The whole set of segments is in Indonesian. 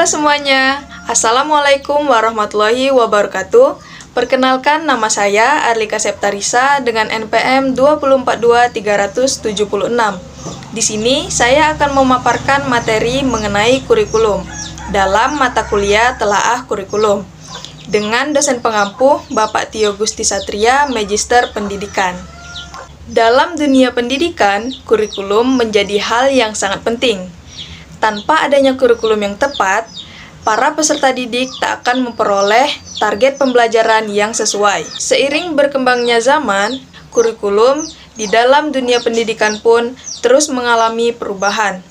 semuanya, Assalamualaikum warahmatullahi wabarakatuh. Perkenalkan, nama saya Arlika Septarisa dengan NPM 242376. Di sini saya akan memaparkan materi mengenai kurikulum dalam mata kuliah telaah kurikulum dengan dosen pengampu Bapak Tio Gusti Satria, Magister Pendidikan. Dalam dunia pendidikan, kurikulum menjadi hal yang sangat penting. Tanpa adanya kurikulum yang tepat, para peserta didik tak akan memperoleh target pembelajaran yang sesuai. Seiring berkembangnya zaman, kurikulum di dalam dunia pendidikan pun terus mengalami perubahan.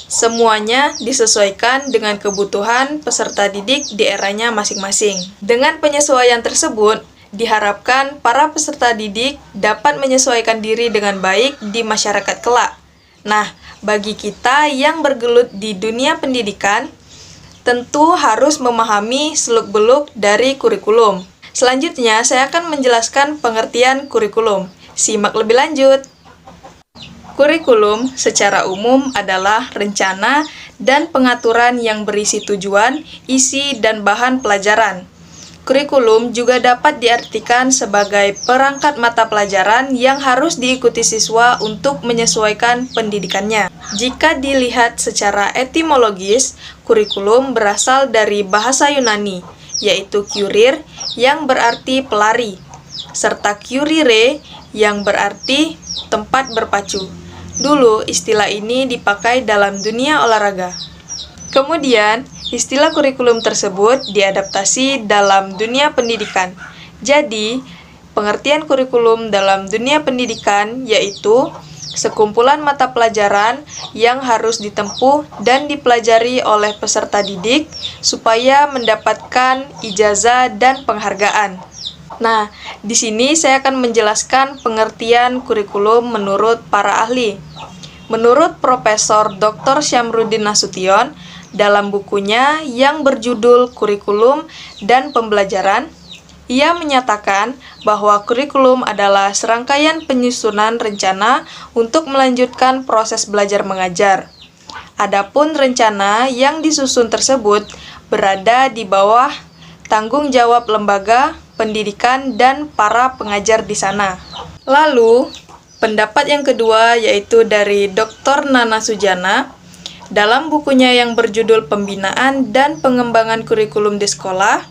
Semuanya disesuaikan dengan kebutuhan peserta didik di eranya masing-masing. Dengan penyesuaian tersebut, diharapkan para peserta didik dapat menyesuaikan diri dengan baik di masyarakat kelak. Nah, bagi kita yang bergelut di dunia pendidikan, tentu harus memahami seluk-beluk dari kurikulum. Selanjutnya, saya akan menjelaskan pengertian kurikulum. Simak lebih lanjut. Kurikulum secara umum adalah rencana dan pengaturan yang berisi tujuan, isi, dan bahan pelajaran. Kurikulum juga dapat diartikan sebagai perangkat mata pelajaran yang harus diikuti siswa untuk menyesuaikan pendidikannya. Jika dilihat secara etimologis, kurikulum berasal dari bahasa Yunani, yaitu kurir yang berarti pelari, serta curire yang berarti tempat berpacu. Dulu istilah ini dipakai dalam dunia olahraga. Kemudian, istilah kurikulum tersebut diadaptasi dalam dunia pendidikan. Jadi, pengertian kurikulum dalam dunia pendidikan yaitu sekumpulan mata pelajaran yang harus ditempuh dan dipelajari oleh peserta didik supaya mendapatkan ijazah dan penghargaan. Nah, di sini saya akan menjelaskan pengertian kurikulum menurut para ahli. Menurut Profesor Dr. Syamruddin Nasution, dalam bukunya yang berjudul Kurikulum dan Pembelajaran, ia menyatakan bahwa kurikulum adalah serangkaian penyusunan rencana untuk melanjutkan proses belajar mengajar. Adapun rencana yang disusun tersebut berada di bawah tanggung jawab lembaga pendidikan dan para pengajar di sana. Lalu, pendapat yang kedua yaitu dari Dr. Nana Sujana. Dalam bukunya yang berjudul Pembinaan dan Pengembangan Kurikulum di Sekolah,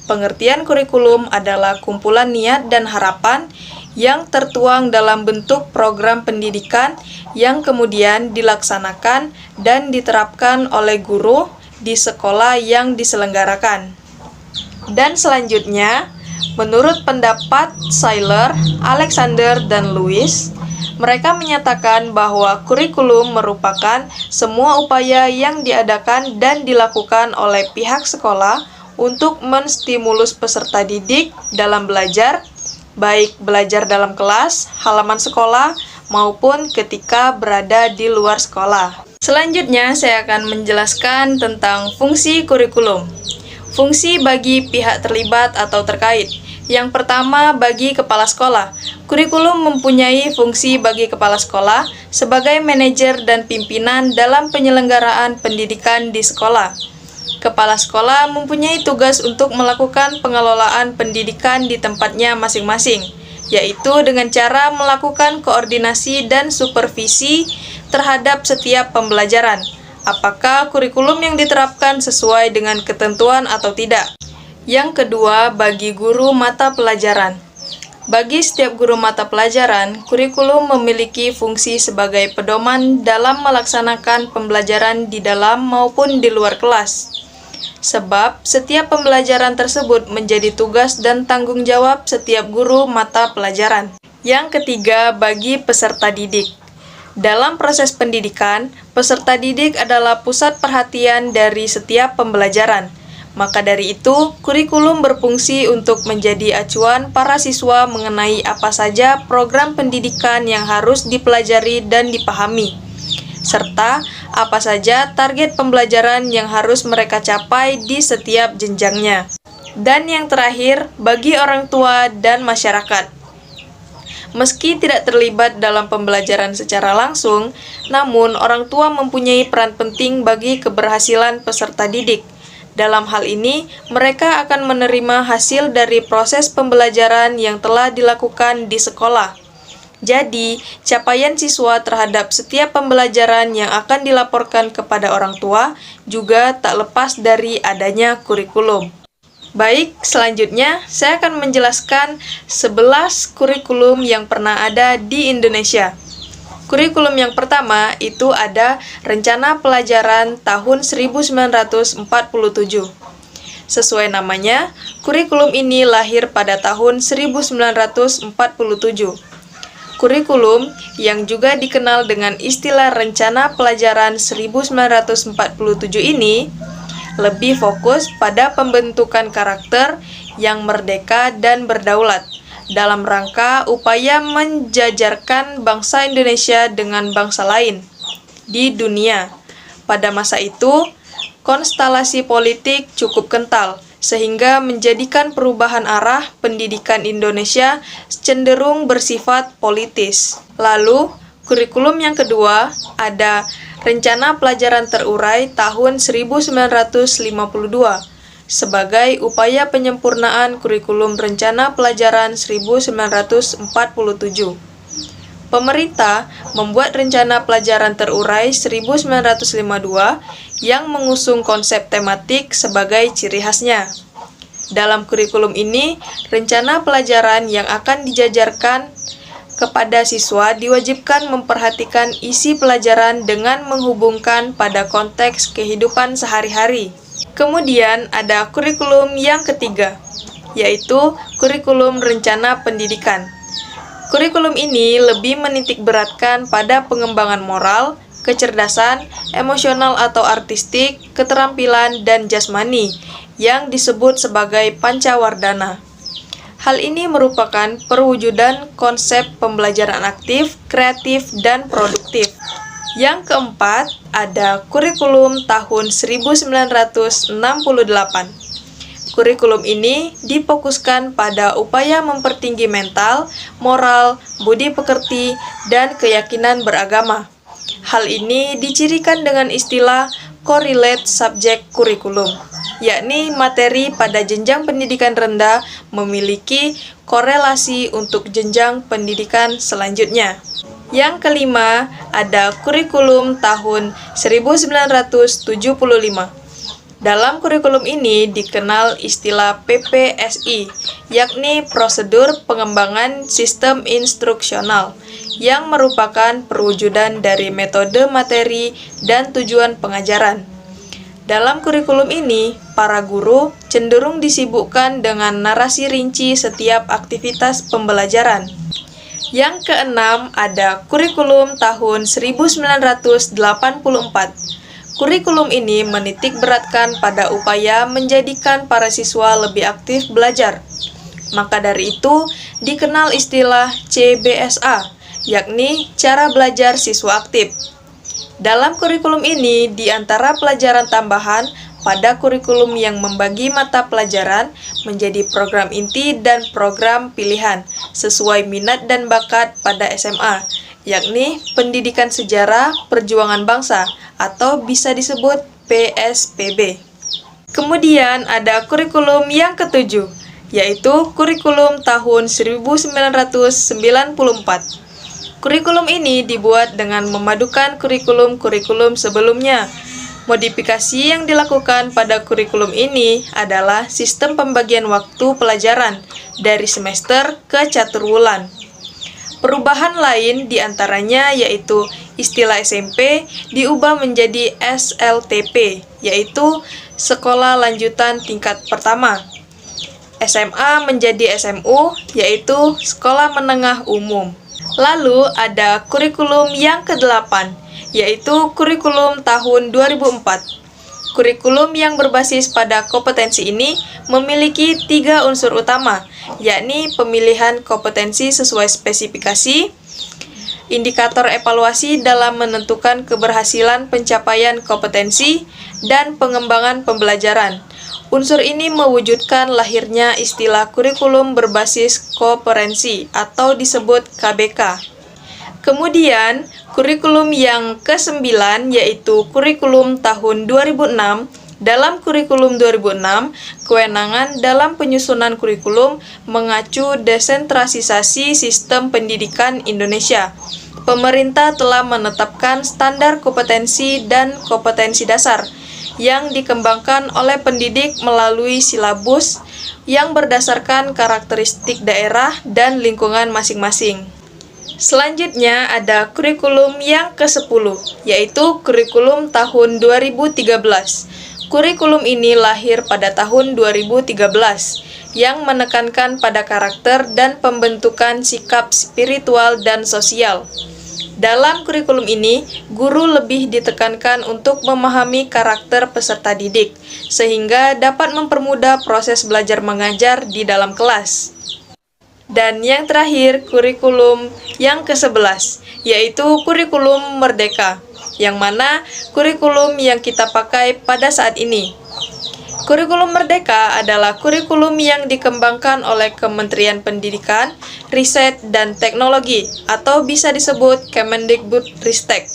pengertian kurikulum adalah kumpulan niat dan harapan yang tertuang dalam bentuk program pendidikan yang kemudian dilaksanakan dan diterapkan oleh guru di sekolah yang diselenggarakan. Dan selanjutnya, menurut pendapat Seiler, Alexander, dan Lewis, mereka menyatakan bahwa kurikulum merupakan semua upaya yang diadakan dan dilakukan oleh pihak sekolah untuk menstimulus peserta didik dalam belajar, baik belajar dalam kelas, halaman sekolah, maupun ketika berada di luar sekolah. Selanjutnya, saya akan menjelaskan tentang fungsi kurikulum. Fungsi bagi pihak terlibat atau terkait. Yang pertama, bagi kepala sekolah. Kurikulum mempunyai fungsi bagi kepala sekolah sebagai manajer dan pimpinan dalam penyelenggaraan pendidikan di sekolah. Kepala sekolah mempunyai tugas untuk melakukan pengelolaan pendidikan di tempatnya masing-masing, yaitu dengan cara melakukan koordinasi dan supervisi terhadap setiap pembelajaran. Apakah kurikulum yang diterapkan sesuai dengan ketentuan atau tidak? Yang kedua, bagi guru mata pelajaran. Bagi setiap guru mata pelajaran, kurikulum memiliki fungsi sebagai pedoman dalam melaksanakan pembelajaran di dalam maupun di luar kelas. Sebab, setiap pembelajaran tersebut menjadi tugas dan tanggung jawab setiap guru mata pelajaran. Yang ketiga, bagi peserta didik. Dalam proses pendidikan, peserta didik adalah pusat perhatian dari setiap pembelajaran. Maka dari itu, kurikulum berfungsi untuk menjadi acuan para siswa mengenai apa saja program pendidikan yang harus dipelajari dan dipahami, serta apa saja target pembelajaran yang harus mereka capai di setiap jenjangnya. Dan yang terakhir, bagi orang tua dan masyarakat. Meski tidak terlibat dalam pembelajaran secara langsung, namun orang tua mempunyai peran penting bagi keberhasilan peserta didik. Dalam hal ini, mereka akan menerima hasil dari proses pembelajaran yang telah dilakukan di sekolah. Jadi, capaian siswa terhadap setiap pembelajaran yang akan dilaporkan kepada orang tua juga tak lepas dari adanya kurikulum. Baik, selanjutnya saya akan menjelaskan 11 kurikulum yang pernah ada di Indonesia. Kurikulum yang pertama itu ada Rencana Pelajaran tahun 1947. Sesuai namanya, kurikulum ini lahir pada tahun 1947. Kurikulum yang juga dikenal dengan istilah Rencana Pelajaran 1947 ini lebih fokus pada pembentukan karakter yang merdeka dan berdaulat dalam rangka upaya menjajarkan bangsa Indonesia dengan bangsa lain di dunia. Pada masa itu, konstelasi politik cukup kental, sehingga menjadikan perubahan arah pendidikan Indonesia cenderung bersifat politis. Lalu, kurikulum yang kedua ada Rencana Pelajaran Terurai tahun 1952. Sebagai upaya penyempurnaan kurikulum Rencana Pelajaran 1947. Pemerintah membuat Rencana Pelajaran Terurai 1952 yang mengusung konsep tematik sebagai ciri khasnya. Dalam kurikulum ini, rencana pelajaran yang akan dijajarkan kepada siswa diwajibkan memperhatikan isi pelajaran dengan menghubungkan pada konteks kehidupan sehari-hari. Kemudian ada kurikulum yang ketiga, yaitu kurikulum rencana pendidikan. Kurikulum ini lebih menitikberatkan pada pengembangan moral, kecerdasan, emosional atau artistik, keterampilan, dan jasmani, yang disebut sebagai pancawardhana. Hal ini merupakan perwujudan konsep pembelajaran aktif, kreatif, dan produktif. Yang keempat, ada kurikulum tahun 1968. Kurikulum ini difokuskan pada upaya mempertinggi mental, moral, budi pekerti, dan keyakinan beragama. Hal ini dicirikan dengan istilah correlate subject curriculum, yakni materi pada jenjang pendidikan rendah memiliki korelasi untuk jenjang pendidikan selanjutnya. Yang kelima, ada kurikulum tahun 1975. Dalam kurikulum ini dikenal istilah PPSI, yakni Prosedur Pengembangan Sistem Instruksional, yang merupakan perwujudan dari metode materi dan tujuan pengajaran. Dalam kurikulum ini, para guru cenderung disibukkan dengan narasi rinci setiap aktivitas pembelajaran. Yang keenam, ada kurikulum tahun 1984. Kurikulum ini menitik beratkan pada upaya menjadikan para siswa lebih aktif belajar. Maka dari itu, dikenal istilah CBSA, yakni cara belajar siswa aktif. Dalam kurikulum ini, di antara pelajaran tambahan, pada kurikulum yang membagi mata pelajaran menjadi program inti dan program pilihan sesuai minat dan bakat pada SMA, yakni Pendidikan Sejarah Perjuangan Bangsa atau bisa disebut PSPB. Kemudian ada kurikulum yang ketujuh, yaitu kurikulum tahun 1994. Kurikulum ini dibuat dengan memadukan kurikulum-kurikulum sebelumnya. Modifikasi yang dilakukan pada kurikulum ini adalah sistem pembagian waktu pelajaran dari semester ke caturwulan. Perubahan lain diantaranya yaitu istilah SMP diubah menjadi SLTP, yaitu Sekolah Lanjutan Tingkat Pertama. SMA menjadi SMU, yaitu Sekolah Menengah Umum. Lalu ada kurikulum yang ke-8, yaitu kurikulum tahun 2004. Kurikulum yang berbasis pada kompetensi ini memiliki 3 unsur utama, yakni pemilihan kompetensi sesuai spesifikasi, indikator evaluasi dalam menentukan keberhasilan pencapaian kompetensi, dan pengembangan pembelajaran. Unsur ini mewujudkan lahirnya istilah kurikulum berbasis koperensi atau disebut KBK. Kemudian, kurikulum yang ke-9 yaitu kurikulum tahun 2006. Dalam kurikulum 2006, kewenangan dalam penyusunan kurikulum mengacu desentralisasi sistem pendidikan Indonesia. Pemerintah telah menetapkan standar kompetensi dan kompetensi dasar yang dikembangkan oleh pendidik melalui silabus yang berdasarkan karakteristik daerah dan lingkungan masing-masing. Selanjutnya ada kurikulum yang ke-10, yaitu kurikulum tahun 2013. Kurikulum ini lahir pada tahun 2013 yang menekankan pada karakter dan pembentukan sikap spiritual dan sosial. Dalam kurikulum ini, guru lebih ditekankan untuk memahami karakter peserta didik, sehingga dapat mempermudah proses belajar mengajar di dalam kelas. Dan yang terakhir, kurikulum yang ke-11, yaitu kurikulum merdeka, yang mana kurikulum yang kita pakai pada saat ini. Kurikulum merdeka adalah kurikulum yang dikembangkan oleh Kementerian Pendidikan, Riset, dan Teknologi, atau bisa disebut Kemendikbudristek,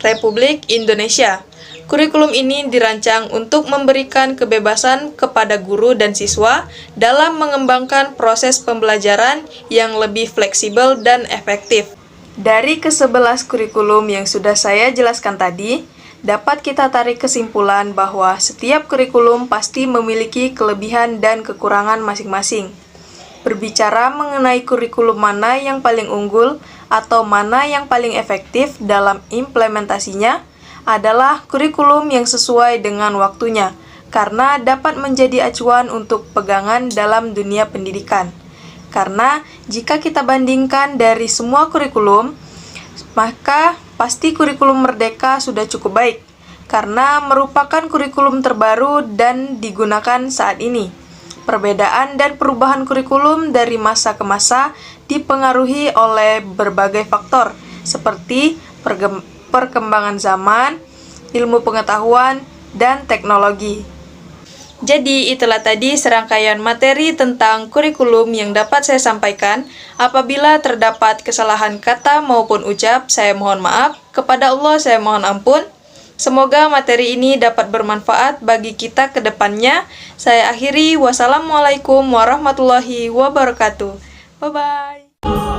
Republik Indonesia. Kurikulum ini dirancang untuk memberikan kebebasan kepada guru dan siswa dalam mengembangkan proses pembelajaran yang lebih fleksibel dan efektif. Dari ke-11 kurikulum yang sudah saya jelaskan tadi, dapat kita tarik kesimpulan bahwa setiap kurikulum pasti memiliki kelebihan dan kekurangan masing-masing. Berbicara mengenai kurikulum mana yang paling unggul atau mana yang paling efektif dalam implementasinya, adalah kurikulum yang sesuai dengan waktunya, karena dapat menjadi acuan untuk pegangan dalam dunia pendidikan. Karena jika kita bandingkan dari semua kurikulum, maka pasti kurikulum merdeka sudah cukup baik, karena merupakan kurikulum terbaru dan digunakan saat ini. Perbedaan dan perubahan kurikulum dari masa ke masa dipengaruhi oleh berbagai faktor, seperti perkembangan zaman, ilmu pengetahuan, dan teknologi. Jadi, itulah tadi serangkaian materi tentang kurikulum yang dapat saya sampaikan. Apabila terdapat kesalahan kata maupun ucap, saya mohon maaf. Kepada Allah, saya mohon ampun. Semoga materi ini dapat bermanfaat bagi kita ke depannya. Saya akhiri. Wassalamualaikum warahmatullahi wabarakatuh. Bye-bye.